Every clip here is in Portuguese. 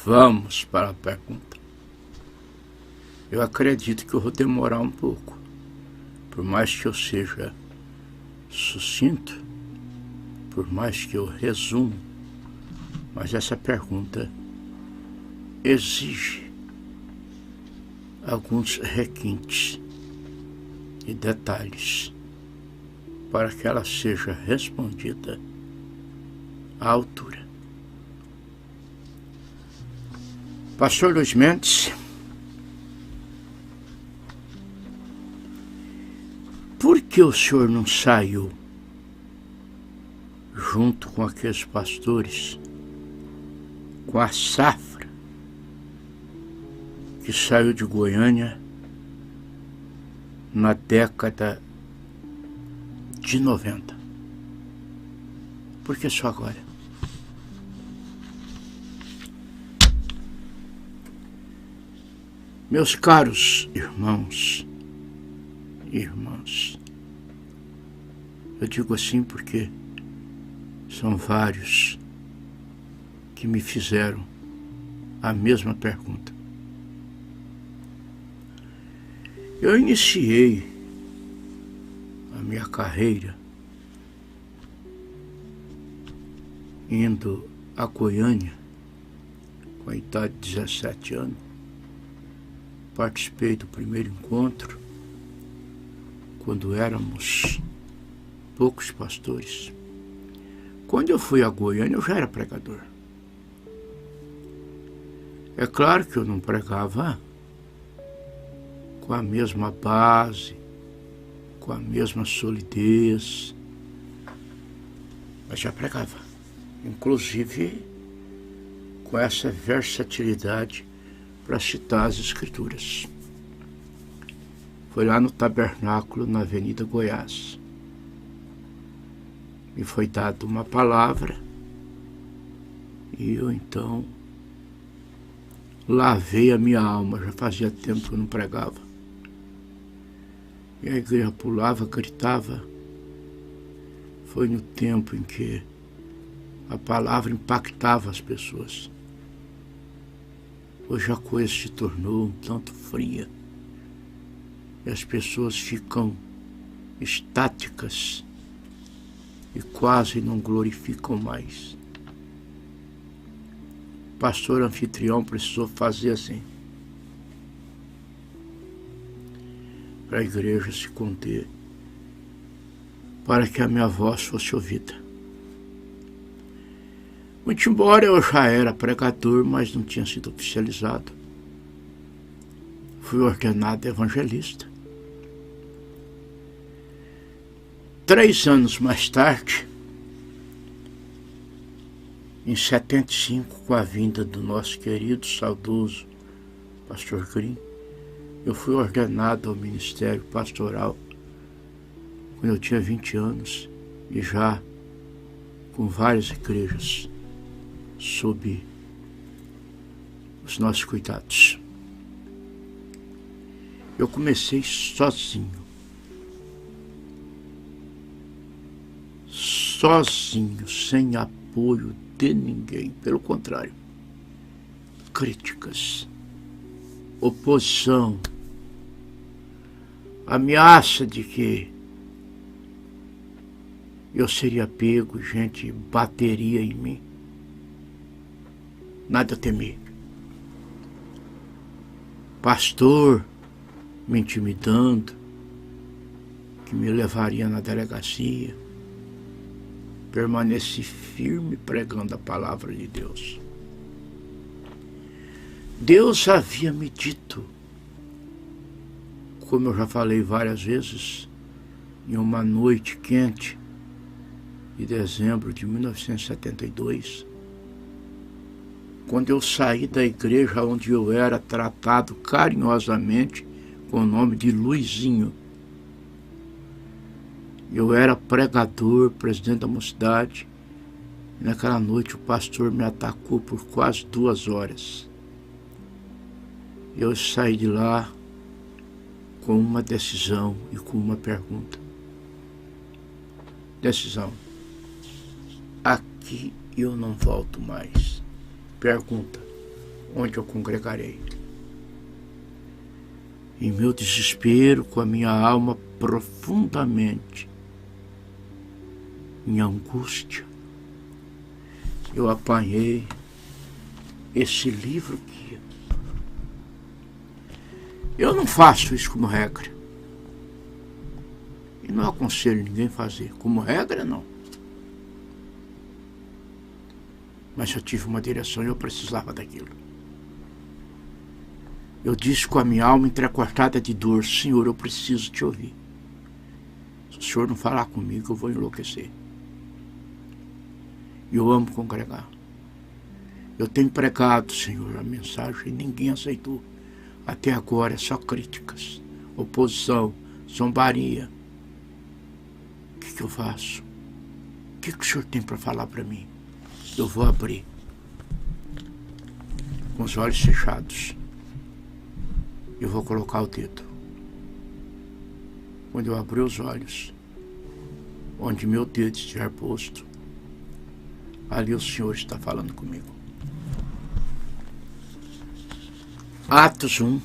Vamos para a pergunta. Eu acredito que eu vou demorar um pouco. Por mais que eu seja sucinto, por mais que eu resumo, mas essa pergunta exige alguns requintes e detalhes para que ela seja respondida à altura. Pastor Luiz Mendes, por que o senhor não saiu junto com aqueles pastores, com a safra que saiu de Goiânia na década de 90? Por que só agora? Meus caros irmãos e irmãs, eu digo assim porque são vários que me fizeram a mesma pergunta. Eu iniciei a minha carreira indo a Goiânia com a idade de 17 anos. Participei do primeiro encontro quando éramos poucos pastores. Quando eu fui a Goiânia, eu já era pregador. É claro que eu não pregava com a mesma base, com a mesma solidez, mas já pregava. Inclusive com essa versatilidade para citar as Escrituras. Foi lá no tabernáculo, na Avenida Goiás. Me foi dada uma palavra e eu então lavei a minha alma. Já fazia tempo que eu não pregava. E a igreja pulava, gritava. Foi no tempo em que a palavra impactava as pessoas. Hoje a coisa se tornou um tanto fria. E as pessoas ficam estáticas e quase não glorificam mais. O pastor anfitrião precisou fazer assim, para a igreja se conter, para que a minha voz fosse ouvida. Muito embora eu já era pregador, mas não tinha sido oficializado. Fui ordenado evangelista. 3 anos mais tarde, em 75, com a vinda do nosso querido, saudoso pastor Green, eu fui ordenado ao ministério pastoral quando eu tinha 20 anos e já com várias igrejas sob os nossos cuidados. Eu comecei sozinho, sem apoio de ninguém. Pelo contrário, críticas, oposição, ameaça de que eu seria pego, gente bateria em mim. Nada a temer. Pastor me intimidando, que me levaria na delegacia. Permaneci firme pregando a palavra de Deus. Deus havia me dito, como eu já falei várias vezes, em uma noite quente de dezembro de 1972, quando eu saí da igreja onde eu era tratado carinhosamente com o nome de Luizinho. Eu era pregador, presidente da mocidade, e naquela noite o pastor me atacou por quase 2 horas. Eu saí de lá com uma decisão e com uma pergunta. Decisão: aqui eu não volto mais. Pergunta: onde eu congregarei. Em meu desespero, com a minha alma profundamente em angústia, eu apanhei esse livro aqui. Eu não faço isso como regra. E não aconselho ninguém a fazer. Como regra, não. Mas eu tive uma direção e eu precisava daquilo. Eu disse com a minha alma entrecortada de dor: Senhor, eu preciso te ouvir. Se o Senhor não falar comigo, eu vou enlouquecer. E eu amo congregar. Eu tenho pregado, Senhor, a mensagem e ninguém aceitou. Até agora é só críticas, oposição, zombaria. O que eu faço? O que o Senhor tem para falar para mim? Eu vou abrir, com os olhos fechados. Eu vou colocar o dedo. Quando eu abrir os olhos, onde meu dedo estiver posto, ali o Senhor está falando comigo. Atos 1,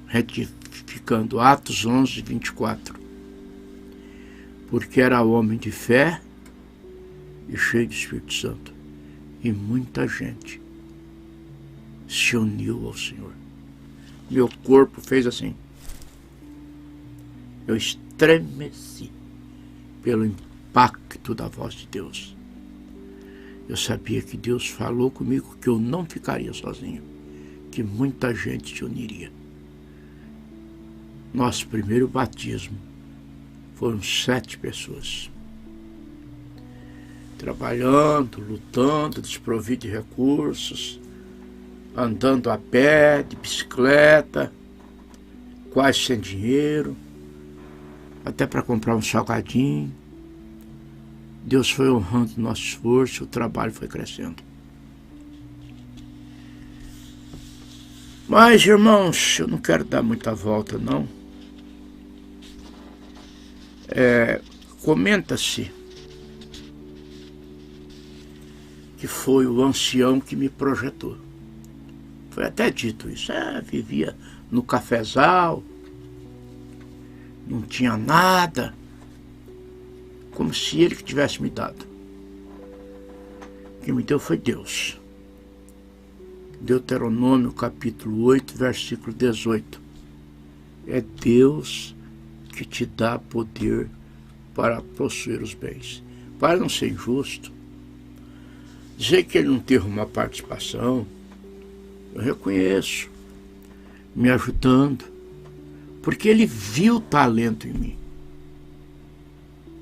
retificando, Atos 11, 24. Porque era homem de fé e cheio de Espírito Santo. E muita gente se uniu ao Senhor. Meu corpo fez assim. Eu estremeci pelo impacto da voz de Deus. Eu sabia que Deus falou comigo que eu não ficaria sozinho, que muita gente se uniria. Nosso primeiro batismo foram 7 pessoas. Trabalhando, lutando, desprovido de recursos, andando a pé, de bicicleta, quase sem dinheiro, até para comprar um salgadinho. Deus foi honrando o nosso esforço, o trabalho foi crescendo. Mas, irmãos, eu não quero dar muita volta, não. Comenta-se que foi o ancião que me projetou. Foi até dito isso. Vivia no cafezal, não tinha nada, como se ele que tivesse me dado. Quem me deu foi Deus. Deuteronômio capítulo 8, versículo 18. É Deus que te dá poder para possuir os bens. Para não ser injusto, dizer que ele não teve uma participação, eu reconheço, me ajudando, porque ele viu talento em mim.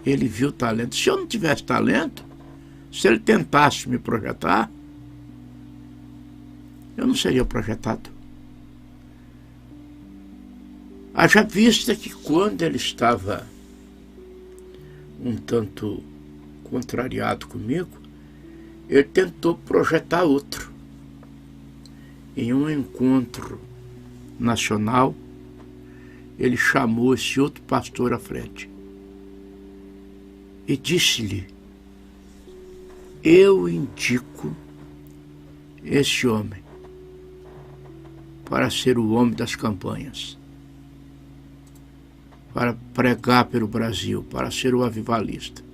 Ele viu talento. Se eu não tivesse talento, se ele tentasse me projetar, eu não seria projetado. Haja vista que quando ele estava um tanto contrariado comigo, ele tentou projetar outro. Em um encontro nacional, ele chamou esse outro pastor à frente e disse-lhe: eu indico esse homem para ser o homem das campanhas, para pregar pelo Brasil, para ser o avivalista.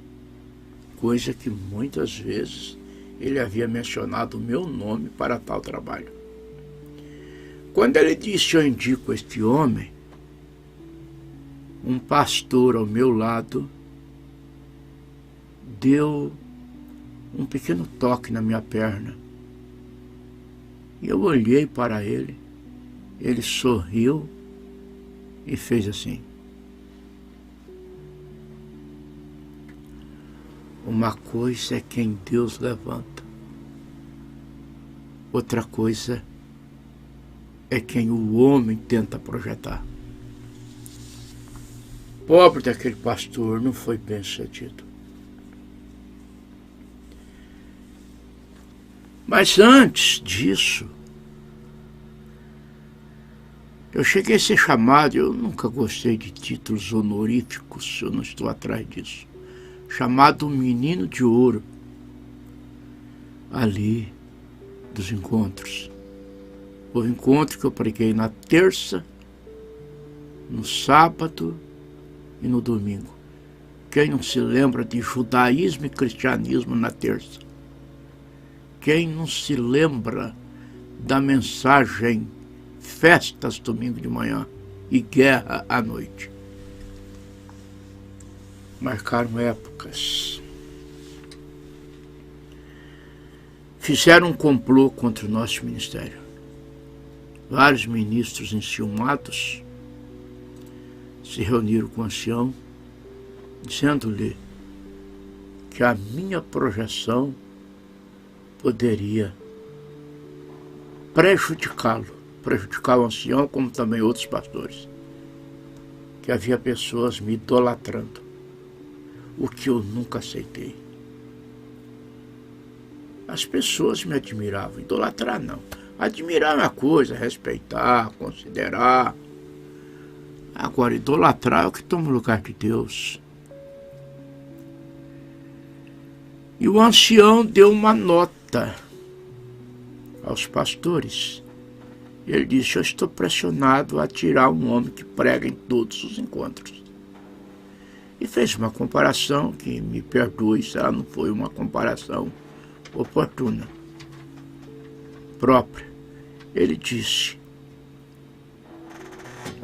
Coisa que muitas vezes ele havia mencionado o meu nome para tal trabalho. Quando ele disse: eu indico este homem, um pastor ao meu lado deu um pequeno toque na minha perna. E eu olhei para ele, ele sorriu e fez assim. Uma coisa é quem Deus levanta, outra coisa é quem o homem tenta projetar. Pobre daquele pastor, não foi bem sucedido. Mas antes disso, eu cheguei a ser chamado, eu nunca gostei de títulos honoríficos, eu não estou atrás disso, chamado Menino de Ouro, ali dos encontros. Houve encontro que eu preguei na terça, no sábado e no domingo. Quem não se lembra de judaísmo e cristianismo na terça? Quem não se lembra da mensagem festas domingo de manhã e guerra à noite? Marcaram épocas. Fizeram um complô contra o nosso ministério. Vários ministros enciumados se reuniram com o ancião, dizendo-lhe que a minha projeção poderia prejudicar o ancião, como também outros pastores, que havia pessoas me idolatrando, o que eu nunca aceitei. As pessoas me admiravam, idolatrar não. Admirar é uma coisa, respeitar, considerar. Agora, idolatrar é o que toma o lugar de Deus. E o ancião deu uma nota aos pastores. Ele disse: eu estou pressionado a tirar um homem que prega em todos os encontros. E fez uma comparação que, me perdoe se ela não foi uma comparação oportuna, própria. Ele disse: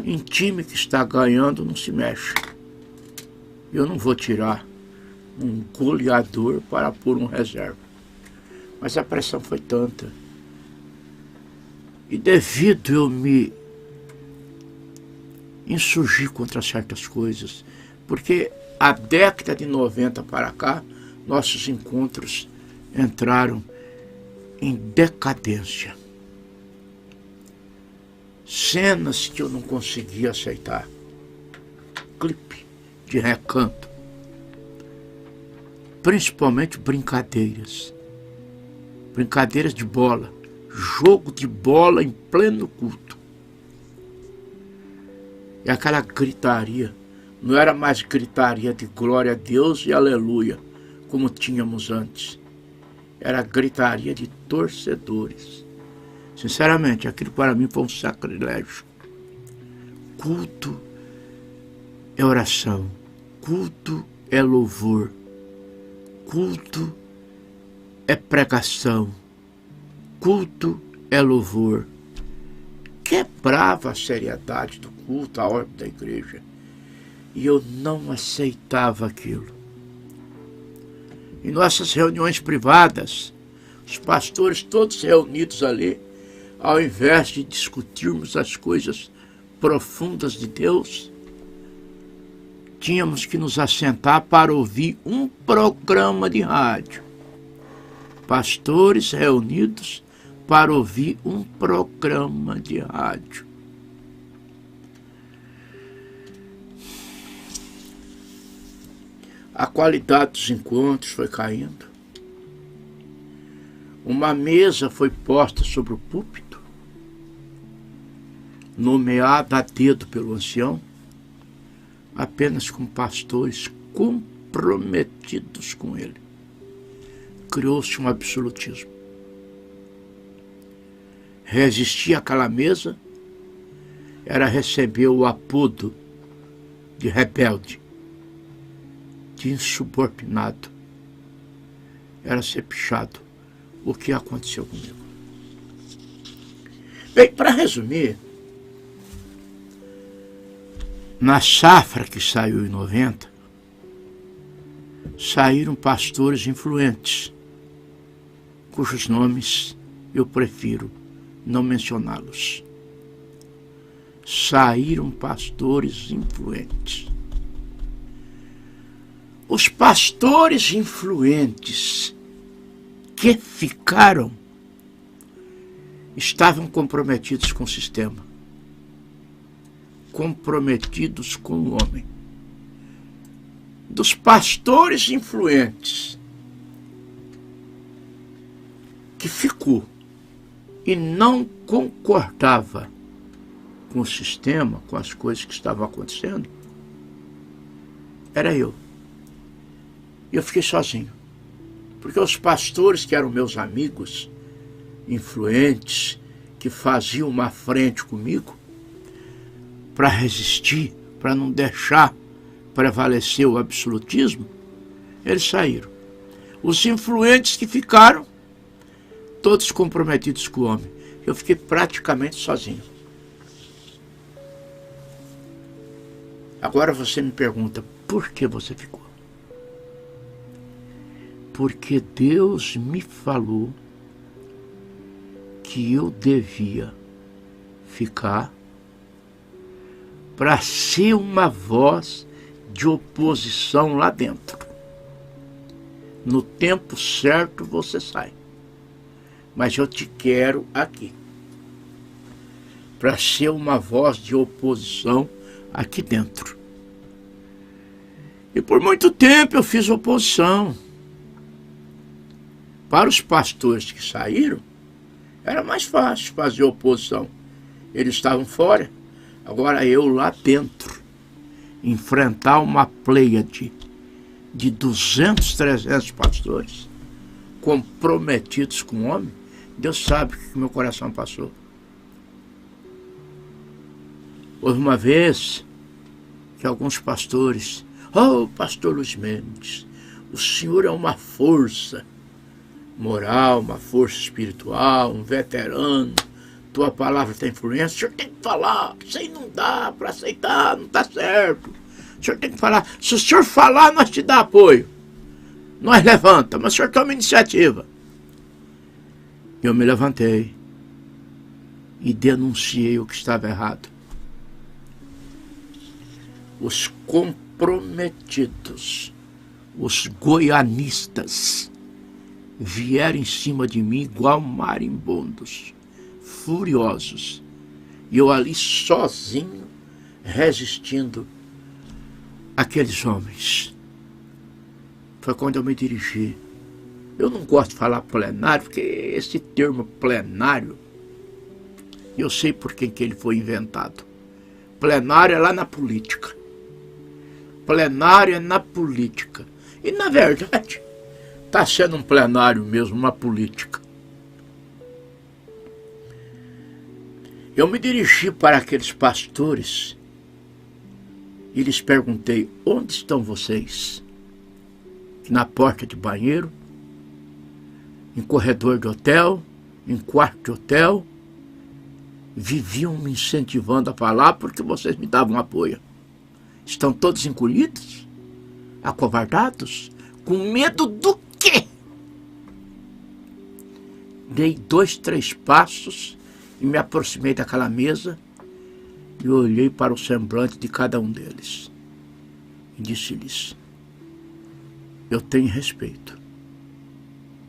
em time que está ganhando não se mexe. Eu não vou tirar um goleador para pôr um reserva. Mas a pressão foi tanta. E devido eu me insurgir contra certas coisas, porque a década de 90 para cá, nossos encontros entraram em decadência. Cenas que eu não conseguia aceitar. Clipe de recanto. Principalmente brincadeiras. Brincadeiras de bola. Jogo de bola em pleno culto. E aquela gritaria. Não era mais gritaria de glória a Deus e aleluia, como tínhamos antes. Era gritaria de torcedores. Sinceramente, aquilo para mim foi um sacrilégio. Culto é oração. Culto é louvor. Culto é pregação. Culto é louvor. Quebrava a seriedade do culto, a ordem da igreja. E eu não aceitava aquilo. Em nossas reuniões privadas, os pastores todos reunidos ali, ao invés de discutirmos as coisas profundas de Deus, tínhamos que nos assentar para ouvir um programa de rádio. Pastores reunidos para ouvir um programa de rádio. A qualidade dos encontros foi caindo. Uma mesa foi posta sobre o púlpito, nomeada a dedo pelo ancião, apenas com pastores comprometidos com ele. Criou-se um absolutismo. Resistir àquela mesa era receber o apodo de rebelde, de insubordinado. Era ser pichado. O que aconteceu comigo? Bem, para resumir, na safra que saiu em 90, saíram pastores influentes, cujos nomes eu prefiro não mencioná-los. Saíram pastores influentes. Os pastores influentes que ficaram estavam comprometidos com o sistema, comprometidos com o homem. Dos pastores influentes que ficou e não concordava com o sistema, com as coisas que estavam acontecendo, era eu. E eu fiquei sozinho. Porque os pastores que eram meus amigos, influentes, que faziam uma frente comigo para resistir, para não deixar prevalecer o absolutismo, eles saíram. Os influentes que ficaram, todos comprometidos com o homem. Eu fiquei praticamente sozinho. Agora você me pergunta, por que você ficou? Porque Deus me falou que eu devia ficar para ser uma voz de oposição lá dentro. No tempo certo você sai. Mas eu te quero aqui. Para ser uma voz de oposição aqui dentro. E por muito tempo eu fiz oposição. Para os pastores que saíram, era mais fácil fazer oposição. Eles estavam fora. Agora eu lá dentro, enfrentar uma pleiade de 200, 300 pastores comprometidos com o homem, Deus sabe o que meu coração passou. Houve uma vez que alguns pastores, pastor Luiz Mendes, o senhor é uma força moral, uma força espiritual, um veterano, tua palavra tem influência, o senhor tem que falar, isso aí não dá para aceitar, não está certo. O senhor tem que falar, se o senhor falar, nós te dá apoio. Nós levanta, mas o senhor toma iniciativa. Eu me levantei e denunciei o que estava errado. Os comprometidos, os goianistas, vieram em cima de mim igual marimbondos, furiosos. E eu ali sozinho, resistindo àqueles homens. Foi quando eu me dirigi. Eu não gosto de falar plenário, porque esse termo plenário, eu sei por que ele foi inventado. Plenário é lá na política. Plenário é na política. E na verdade, está sendo um plenário mesmo, uma política. Eu me dirigi para aqueles pastores e lhes perguntei, onde estão vocês? Na porta de banheiro, em corredor de hotel, em quarto de hotel, viviam me incentivando a falar porque vocês me davam apoio. Estão todos encolhidos? Acovardados? Com medo do quê? Dei 2, 3 passos e me aproximei daquela mesa e olhei para o semblante de cada um deles e disse-lhes, eu tenho respeito,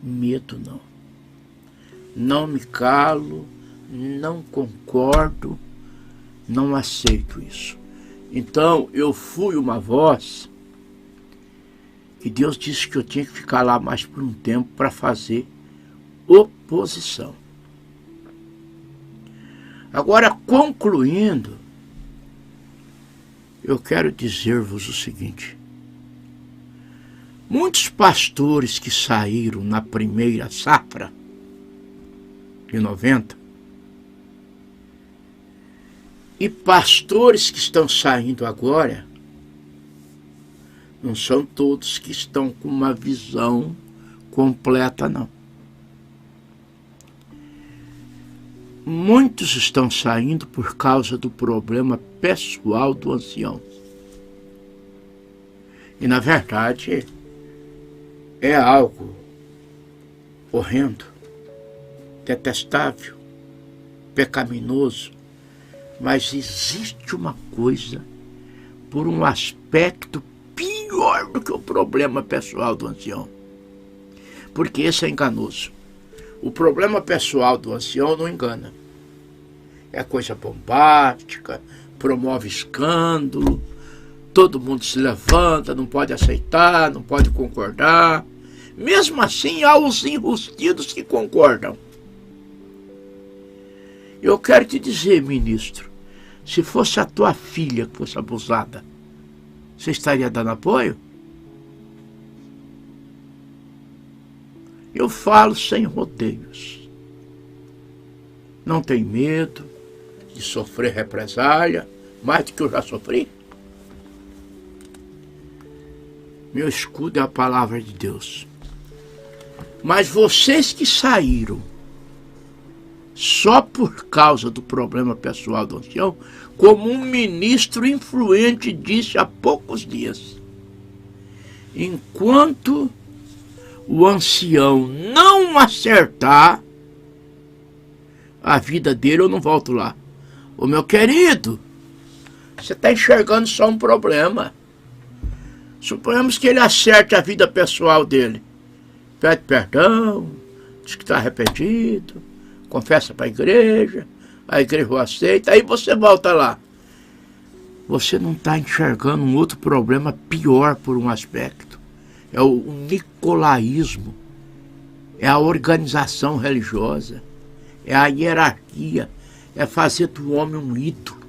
medo não. Não me calo, não concordo, não aceito isso. Então eu fui uma voz que Deus disse que eu tinha que ficar lá mais por um tempo para fazer oposição. Agora, concluindo, eu quero dizer-vos o seguinte. Muitos pastores que saíram na primeira safra de 90 e pastores que estão saindo agora, não são todos que estão com uma visão completa, não. Muitos estão saindo por causa do problema pessoal do ancião. E, na verdade, é algo horrendo, detestável, pecaminoso. Mas existe uma coisa, por um aspecto pior do que o problema pessoal do ancião. Porque esse é enganoso. O problema pessoal do ancião não engana. É coisa bombástica, promove escândalo, todo mundo se levanta, não pode aceitar, não pode concordar. Mesmo assim, há os enrustidos que concordam. Eu quero te dizer, ministro, se fosse a tua filha que fosse abusada, você estaria dando apoio? Eu falo sem rodeios. não tem medo de sofrer represália, mais do que eu já sofri. Meu escudo é a palavra de Deus. Mas vocês que saíram só por causa do problema pessoal do ancião, como um ministro influente disse há poucos dias, enquanto o ancião não acertar a vida dele, eu não volto lá. Ô meu querido, você está enxergando só um problema. Suponhamos que ele acerte a vida pessoal dele. Pede perdão, diz que está arrependido, confessa para a igreja o aceita, aí você volta lá. Você não está enxergando um outro problema pior por um aspecto. É o nicolaísmo, é a organização religiosa, é a hierarquia, é fazer do homem um ídolo.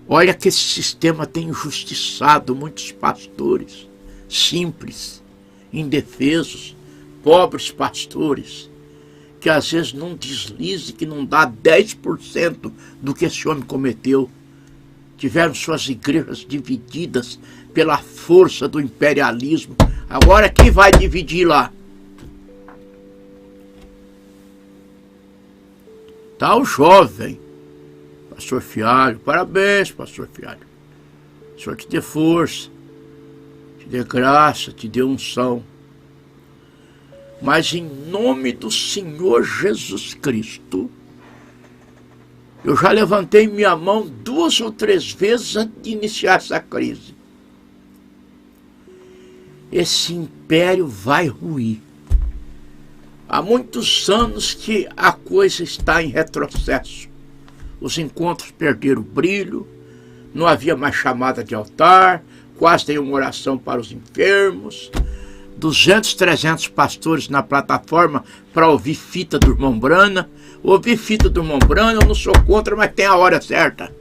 Olha que esse sistema tem injustiçado muitos pastores simples, indefesos, pobres pastores, que às vezes não deslize, que não dá 10% do que esse homem cometeu. Tiveram suas igrejas divididas pela força do imperialismo. Agora quem vai dividir lá? Tá o jovem, pastor Fialho. Parabéns, pastor Fialho. O Senhor te dê força, te dê graça, te dê unção. Mas em nome do Senhor Jesus Cristo, eu já levantei minha mão 2 ou 3 vezes antes de iniciar essa crise. Esse império vai ruir. Há muitos anos que a coisa está em retrocesso. Os encontros perderam o brilho, não havia mais chamada de altar, quase nenhuma oração para os enfermos, 200, 300 pastores na plataforma para ouvir fita do irmão Brana. Ouvir fita do irmão Brana, eu não sou contra, mas tem a hora certa.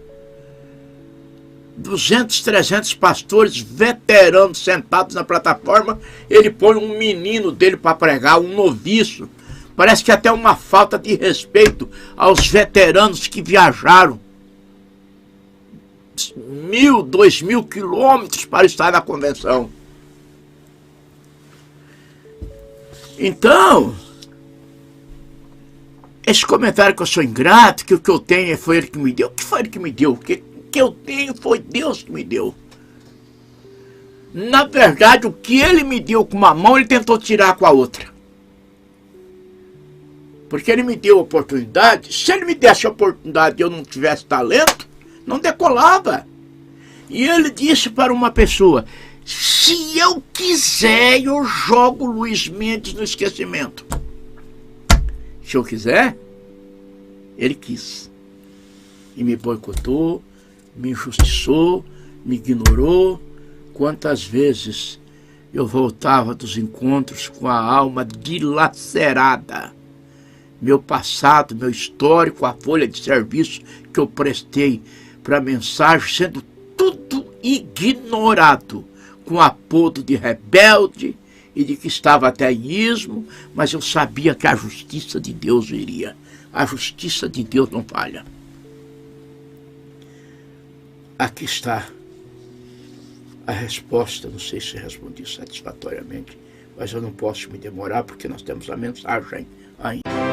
200, 300 pastores veteranos sentados na plataforma, ele põe um menino dele para pregar, um noviço. Parece que até uma falta de respeito aos veteranos que viajaram 1.000, 2.000 quilômetros para estar na convenção. Então, esse comentário que eu sou ingrato, que o que eu tenho foi ele que me deu. O que foi ele que me deu? O que eu tenho foi Deus que me deu. Na verdade, o que ele me deu com uma mão, ele tentou tirar com a outra. Porque ele me deu a oportunidade. Se ele me desse a oportunidade e eu não tivesse talento, não decolava. E ele disse para uma pessoa: se eu quiser, eu jogo Luiz Mendes no esquecimento. Se eu quiser, ele quis. E me boicotou, me injustiçou, me ignorou. Quantas vezes eu voltava dos encontros com a alma dilacerada. Meu passado, meu histórico, a folha de serviço que eu prestei para a mensagem, sendo tudo ignorado, com apodo de rebelde e de que estava até em ismo, mas eu sabia que a justiça de Deus viria. A justiça de Deus não falha. Aqui está a resposta. Não sei se respondi satisfatoriamente, mas eu não posso me demorar porque nós temos a mensagem ainda.